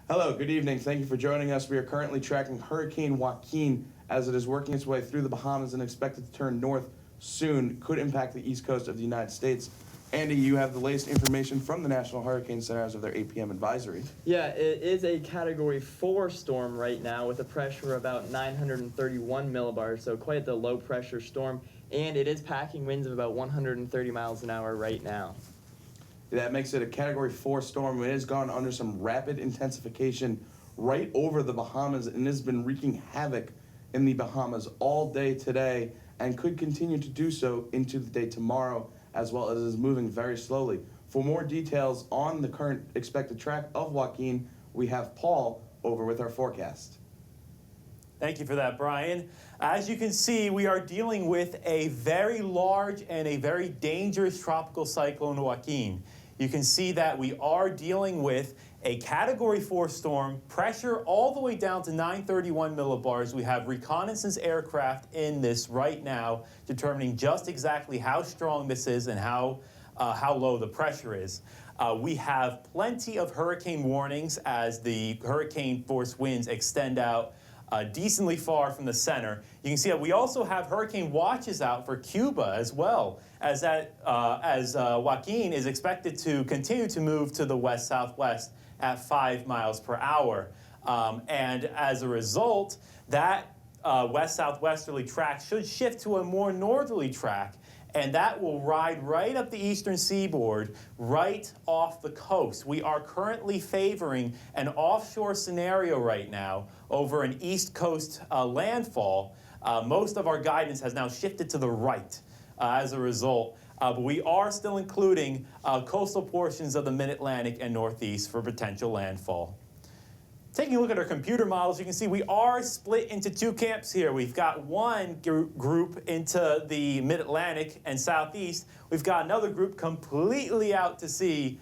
Hello, good evening. Thank you for joining us. We are currently tracking Hurricane Joaquin as it is working its way through the Bahamas and expected to turn north soon. Could impact the east coast of the United States. Andy, you have the latest information from the National Hurricane Center as of their 8 p.m. advisory. Yeah, it is a Category 4 storm right now with a pressure of about 931 millibars, so quite the low pressure storm, and it is packing winds of about 130 miles an hour right now. That makes it a Category 4 storm. It has gone under some rapid intensification right over the Bahamas and has been wreaking havoc in the Bahamas all day today and could continue to do so into the day tomorrow, as well as is moving very slowly. For more details on the current expected track of Joaquin, we have Paul over with our forecast. Thank you for that, Brian. As you can see, we are dealing with a very large and a very dangerous tropical cyclone, Joaquin. You can see that we are dealing with a Category 4 storm, pressure all the way down to 931 millibars. We have reconnaissance aircraft in this right now, determining just exactly how strong this is and how low the pressure is. We have plenty of hurricane warnings as the hurricane force winds extend out decently far from the center. You can see that we also have hurricane watches out for Cuba as well, as Joaquin is expected to continue to move to the west-southwest at 5 miles per hour. And as a result, that west-southwesterly track should shift to a more northerly track, and that will ride right up the eastern seaboard, right off the coast. We are currently favoring an offshore scenario right now over an east coast landfall. Most of our guidance has now shifted to the right as a result. But we are still including coastal portions of the mid-Atlantic and northeast for potential landfall. Taking a look at our computer models, you can see we are split into two camps here. We've got one group into the mid-Atlantic and southeast. We've got another group completely out to sea,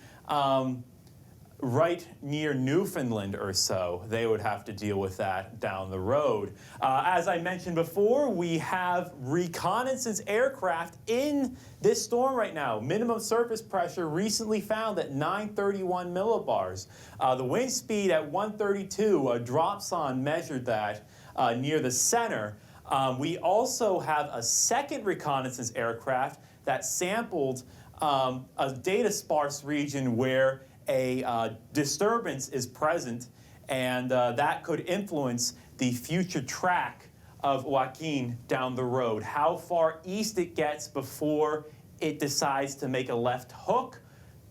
right near Newfoundland or so. They would have to deal with that down the road. As I mentioned before, we have reconnaissance aircraft in this storm right now. Minimum surface pressure recently found at 931 millibars. The wind speed at 132, a dropson measured that near the center. We also have a second reconnaissance aircraft that sampled a data-sparse region where a disturbance is present, and that could influence the future track of Joaquin down the road. How far east it gets before it decides to make a left hook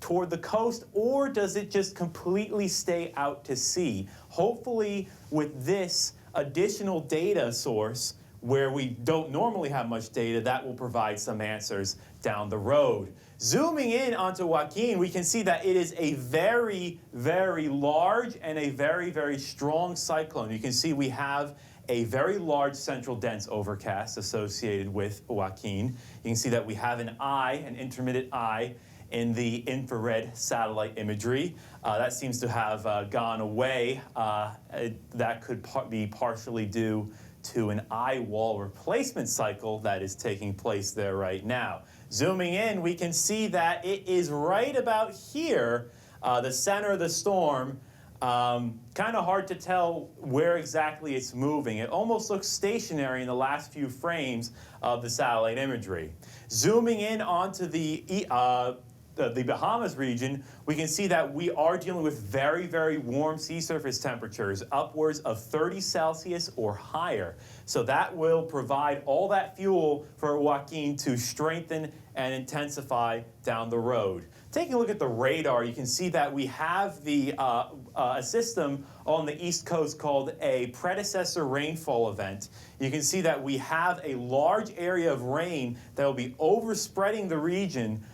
toward the coast, or does it just completely stay out to sea? Hopefully, with this additional data source, where we don't normally have much data, that will provide some answers down the road. Zooming in onto Joaquin, we can see that it is a very, very large and a very, very strong cyclone. You can see we have a very large central dense overcast associated with Joaquin. You can see that we have an eye, an intermittent eye, in the infrared satellite imagery. That seems to have gone away. That could be partially due to an eye wall replacement cycle that is taking place there right now. Zooming in, we can see that it is right about here, the center of the storm. Kind of hard to tell where exactly it's moving. It almost looks stationary in the last few frames of the satellite imagery. Zooming in onto the Bahamas region, we can see that we are dealing with very, very warm sea surface temperatures, upwards of 30 Celsius or higher. So that will provide all that fuel for Joaquin to strengthen and intensify down the road. Taking a look at the radar, you can see that we have a system on the east coast called a predecessor rainfall event. You can see that we have a large area of rain that will be overspreading the region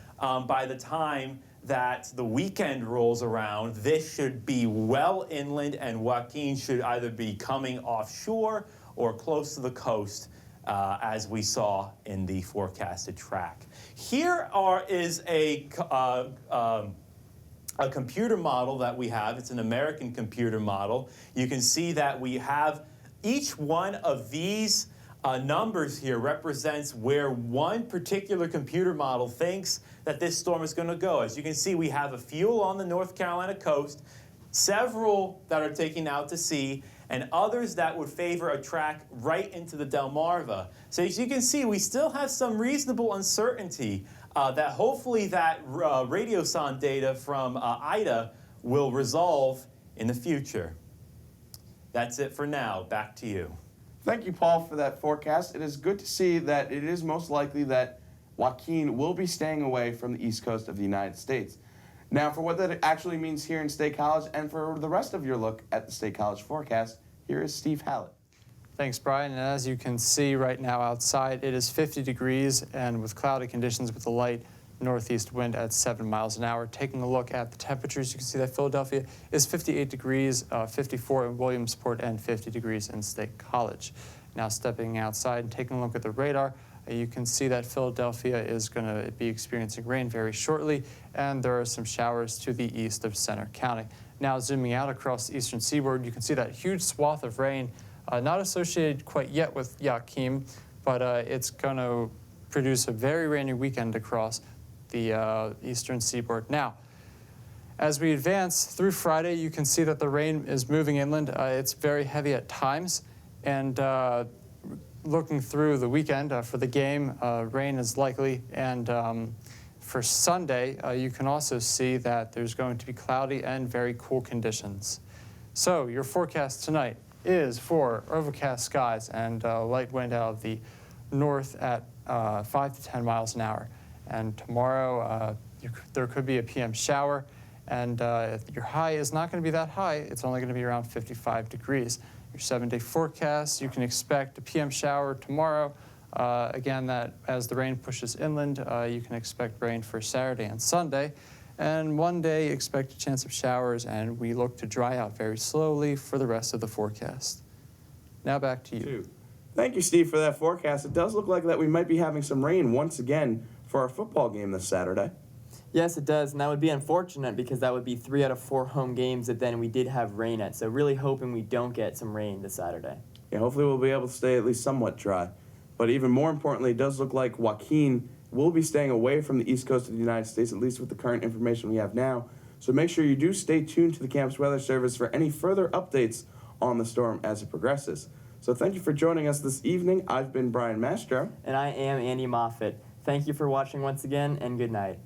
by the time that the weekend rolls around. This should be well inland, and Joaquin should either be coming offshore or close to the coast, as we saw in the forecasted track. Here is a computer model that we have. It's an American computer model. You can see that we have each one of these numbers here represents where one particular computer model thinks that this storm is going to go. As you can see, we have a fuel on the North Carolina coast, several that are taking out to sea, and others that would favor a track right into the Delmarva. So as you can see, we still have some reasonable uncertainty that hopefully that radiosonde data from Ida will resolve in the future. That's it for now. Back to you. Thank you, Paul, for that forecast. It is good to see that it is most likely that Joaquin will be staying away from the east coast of the United States. Now, for what that actually means here in State College and for the rest of your look at the State College forecast, here is Steve Hallet. Thanks, Brian. And as you can see right now outside, it is 50 degrees and with cloudy conditions with a light northeast wind at 7 miles an hour. Taking a look at the temperatures, you can see that Philadelphia is 58 degrees, 54 in Williamsport, and 50 degrees in State College. Now stepping outside and taking a look at the radar, you can see that Philadelphia is going to be experiencing rain very shortly, and there are some showers to the east of Center County. Now zooming out across the eastern seaboard, you can see that huge swath of rain, not associated quite yet with Joaquin, but it's going to produce a very rainy weekend across the eastern seaboard. Now, as we advance through Friday, you can see that the rain is moving inland. It's very heavy at times, and looking through the weekend for the game, rain is likely, and for Sunday, you can also see that there's going to be cloudy and very cool conditions. So your forecast tonight is for overcast skies and light wind out of the north at 5 to 10 miles an hour. And tomorrow, there could be a PM shower, and your high is not going to be that high. It's only going to be around 55 degrees. Your 7-day forecast, you can expect a PM shower tomorrow. Again, that as the rain pushes inland, you can expect rain for Saturday and Sunday. And one day, expect a chance of showers, and we look to dry out very slowly for the rest of the forecast. Now back to you. Thank you, Steve, for that forecast. It does look like that we might be having some rain once again for our football game this Saturday. Yes, it does, and that would be unfortunate because that would be 3 out of 4 home games that then we did have rain at. So really hoping we don't get some rain this Saturday. Yeah, hopefully we'll be able to stay at least somewhat dry. But even more importantly, it does look like Joaquin will be staying away from the east coast of the United States, at least with the current information we have now. So make sure you do stay tuned to the Campus Weather Service for any further updates on the storm as it progresses. So thank you for joining us this evening. I've been Brian Mastro. And I am Andy Moffitt. Thank you for watching once again, and good night.